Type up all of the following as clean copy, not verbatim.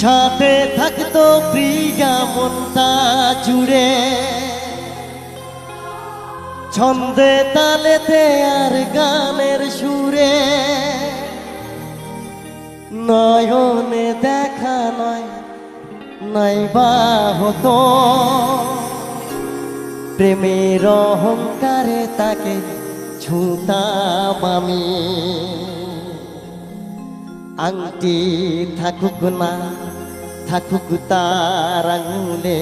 সাথে থাকতো প্রিয়া মনটা জুড়ে, ছন্দে তালেতে আর গানের সুরে, নয়নে দেখা নয় নাইবা হতো, প্রেমের অহংকারে তাকে ছুঁতাম আমি। আংটি থাকুক না থাকুক তার আঙুলে,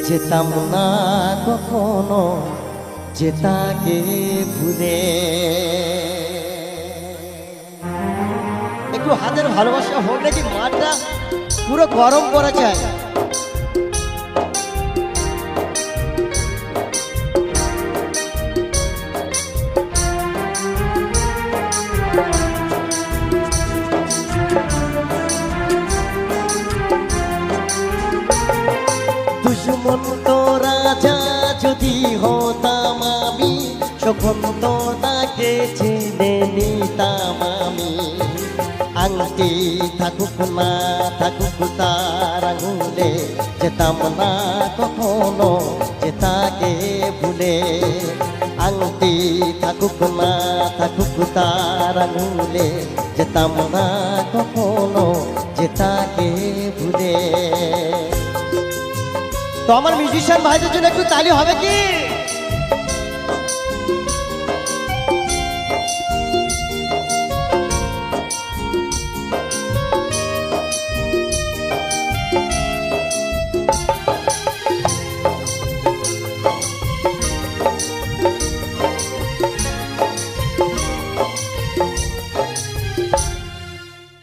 যেতাম না কখনো যে তাকে ভুলে। একটু হাতের ভালোবাসা হোক নাকি মাঠটা পুরো গরম করা যায়। দুশ্মন তো রাজা যদি হতাম আমি, তখন তো তাকে চিনে নিতাম আমি। আংটি থাকুক না থাকুক তার আঙুলে, যেতাম না কখনো যে তাকে ভুলে। আংটি থাকুক না থাকুক তার আঙুলে, যেতাম না কখনো যে তাকে ভুলে। তো আমার মিউজিশিয়ান ভাইদের জন্য একটু তালি হবে কি?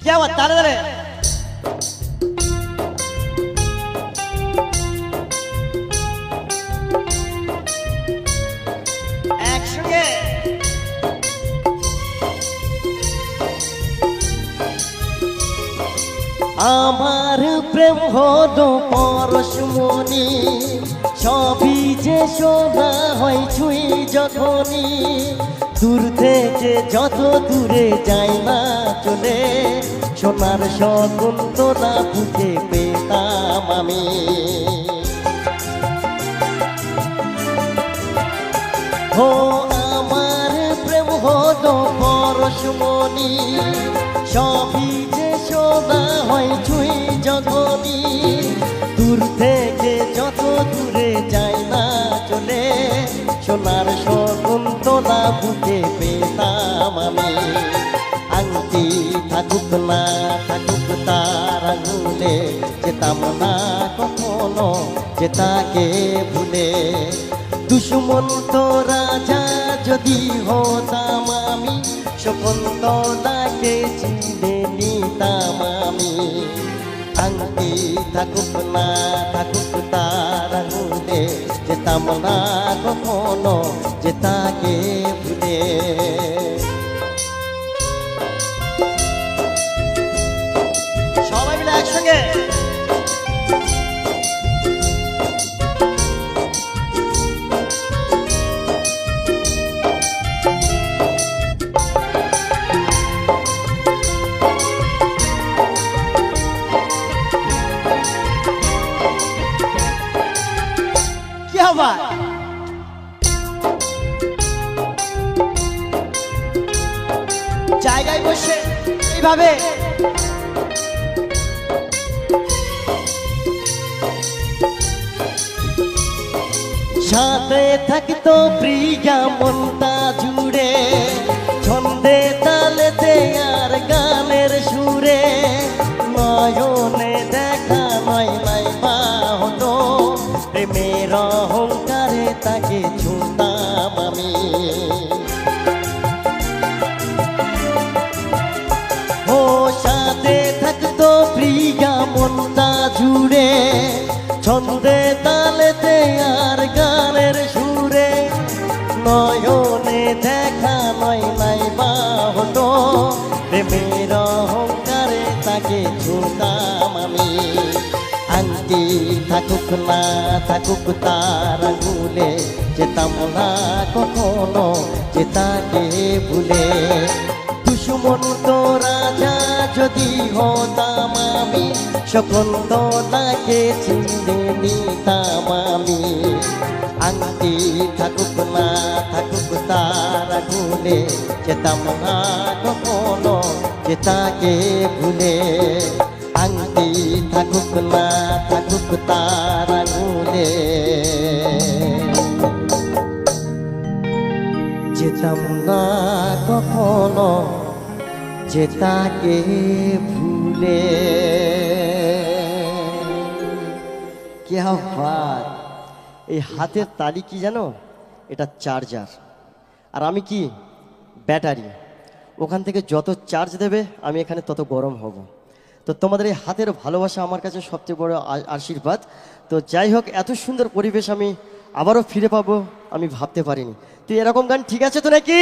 क्या बात, ताले ताले। একসঙ্গে আমার প্রেম হলো পরশমণি, সবই যে শোভা হয় ছুঁই যখনই। দূর থেকে যত দূরে যাই না চলে, সোনার শকুন্তলা বুঝে পেতাম আমি। ও আমার প্রেম হলো পরশমণি, সবই যে শোভা হয় ছুঁই যখনই। দূর থেকে যত দূরে যাই না চলে, সোনার শকুন্তলা বুঝে পেতাম আমি। আংটি থাকুক না থাকুক তার আঙুলে, যেতাম না কখনো যে তাকে ভুলে। দুশ্মন তো রাজা যদি হতাম আমি, শকুন্তলাকে চিনে নিতাম আমি। আংটি থাকুক না থাকুক তার আঙুলে, যেতাম না কখনো যে তাকে ভুলে। সবাই মিলে একসঙ্গে জায়গায় বসে এইভাবে সাথে থাকতো প্রিয়া মনটা জুড়ে, ছন্দে তালেতে আর গানের সুরে, নয়নে দেখা নয় নাইবা হতো, প্রেমের অহংকারে তাকে ছুঁতাম আমি। ও সাথে থাকতো প্রিয়া মনটা জুড়ে, ছন্দে তালেতে আর গানের সুরে, নয়নে দেখা নয় নাইবা হতো, প্রেমের অহংকারে তাকে ছুঁতাম আমি। আংটি থাকুক না থাকুক তার আঙুলে, যেতাম না কখনো যে তাকে ভুলে। দুশ্মন তো রাজা যদি হতাম আমি, শকুন্তলাকে চিনে নিতাম আমি। আংটি থাকুক না থাকুক তারা ভুলে যেতাম না কখনো যে তাকে ভুলে। আংটি থাকুক না থাকুক তারা ভুলে যেতাম না কখনো যে তাকে ভুলে। কি বাত! এই হাতের তালি কি জানো? এটা চার্জার, আর আমি কি ব্যাটারি। ওখান থেকে যত চার্জ দেবে আমি এখানে তত গরম হব। তো তোমাদের এই হাতের ভালোবাসা আমার কাছে সবচেয়ে বড় আশীর্বাদ। তো যাই হোক, এত সুন্দর পরিবেশ আমি আবারও ফিরে পাবো আমি ভাবতে পারিনি। তো এরকম গান ঠিক আছে তো নাকি?